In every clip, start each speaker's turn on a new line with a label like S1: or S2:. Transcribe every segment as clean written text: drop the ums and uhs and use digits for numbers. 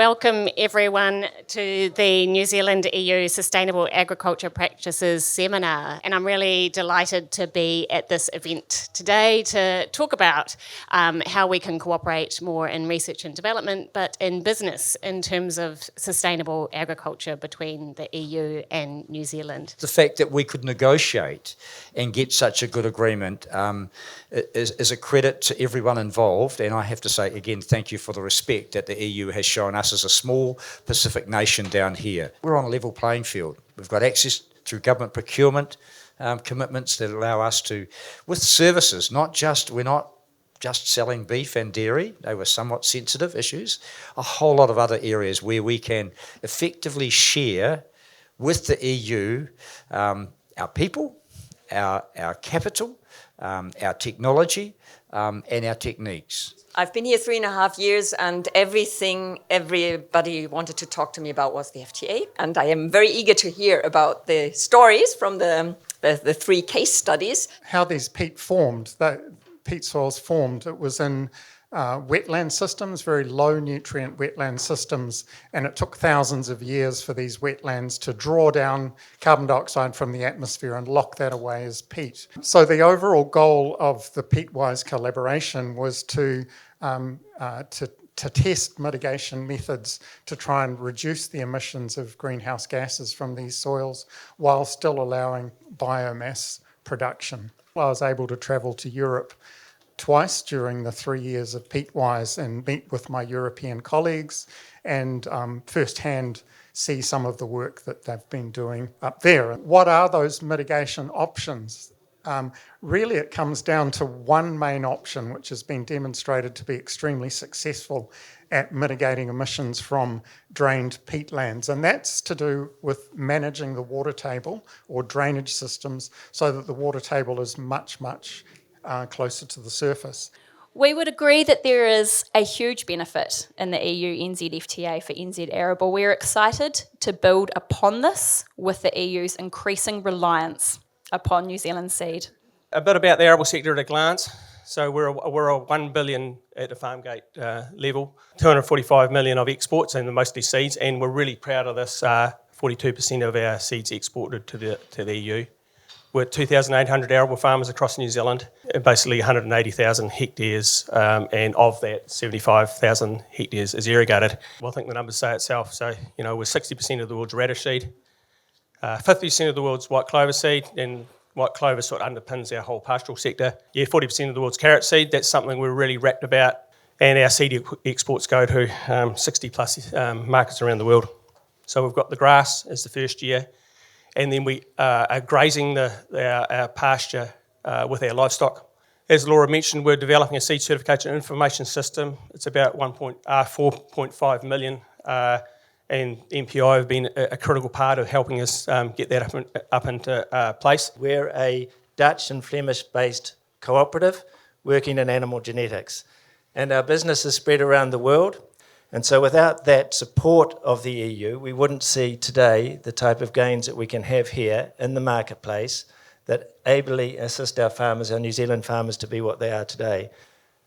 S1: Welcome everyone to the New Zealand EU Sustainable Agriculture Practices Seminar, and I'm really delighted to be at this event today to talk about how we can cooperate more in research and development, but in business in terms of sustainable agriculture between the EU and New Zealand.
S2: The fact that we could negotiate and get such a good agreement is a credit to everyone involved, and I have to say again thank you for the respect that the EU has shown us as a small Pacific nation down here. We're on a level playing field. We've got access through government procurement commitments that allow us to, with services, we're not just selling beef and dairy, they were somewhat sensitive issues, a whole lot of other areas where we can effectively share with the EU our people, our capital, our technology, and our techniques.
S3: I've been here 3.5 years, and everybody wanted to talk to me about was the FTA, and I am very eager to hear about the stories from the 3 case studies.
S4: How these peat soils formed, it was in wetland systems, very low nutrient wetland systems, and it took thousands of years for these wetlands to draw down carbon dioxide from the atmosphere and lock that away as peat. So the overall goal of the Peatwise collaboration was to test mitigation methods to try and reduce the emissions of greenhouse gases from these soils while still allowing biomass production. I was able to travel to Europe twice during the 3 years of Peatwise and meet with my European colleagues and firsthand see some of the work that they've been doing up there. What are those mitigation options? Really, it comes down to one main option, which has been demonstrated to be extremely successful at mitigating emissions from drained peatlands, and that's to do with managing the water table or drainage systems so that the water table is much closer to the surface.
S5: We would agree that there is a huge benefit in the EU-NZ FTA for NZ arable. We're excited to build upon this with the EU's increasing reliance upon New Zealand seed.
S6: A bit about the arable sector at a glance. So we're a 1 billion at the farm gate level, 245 million of exports and mostly seeds, and we're really proud of this. 42% of our seeds exported to the EU. We're 2,800 arable farmers across New Zealand, basically 180,000 hectares, and of that, 75,000 hectares is irrigated. Well, I think the numbers say itself. So, we're 60% of the world's radish seed, 50% of the world's white clover seed, and white clover sort of underpins our whole pastoral sector. 40% of the world's carrot seed, that's something we're really rapt about, and our seed exports go to 60 plus markets around the world. So we've got the grass as the first year, and then we are grazing our pasture with our livestock. As Laura mentioned, we're developing a seed certification information system. It's about 4.5 million, and MPI have been a critical part of helping us get that up into place.
S7: We're a Dutch and Flemish-based cooperative working in animal genetics, and our business is spread around the world. And so without that support of the EU, we wouldn't see today the type of gains that we can have here in the marketplace that ably assist our farmers, our New Zealand farmers, to be what they are today.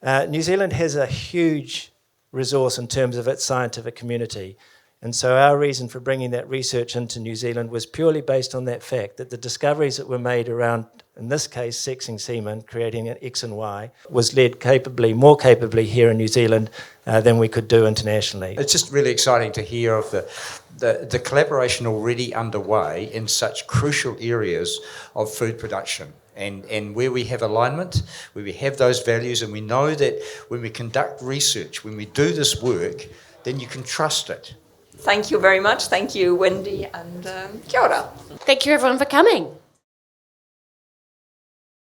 S7: New Zealand has a huge resource in terms of its scientific community. And so our reason for bringing that research into New Zealand was purely based on that fact, that the discoveries that were made around, in this case, sexing semen, creating an X and Y, was led more capably here in New Zealand than we could do internationally.
S2: It's just really exciting to hear of the collaboration already underway in such crucial areas of food production. And where we have alignment, where we have those values, and we know that when we conduct research, when we do this work, then you can trust it.
S3: Thank you very much. Thank you, Wendy, and kia ora.
S1: Thank you everyone for coming.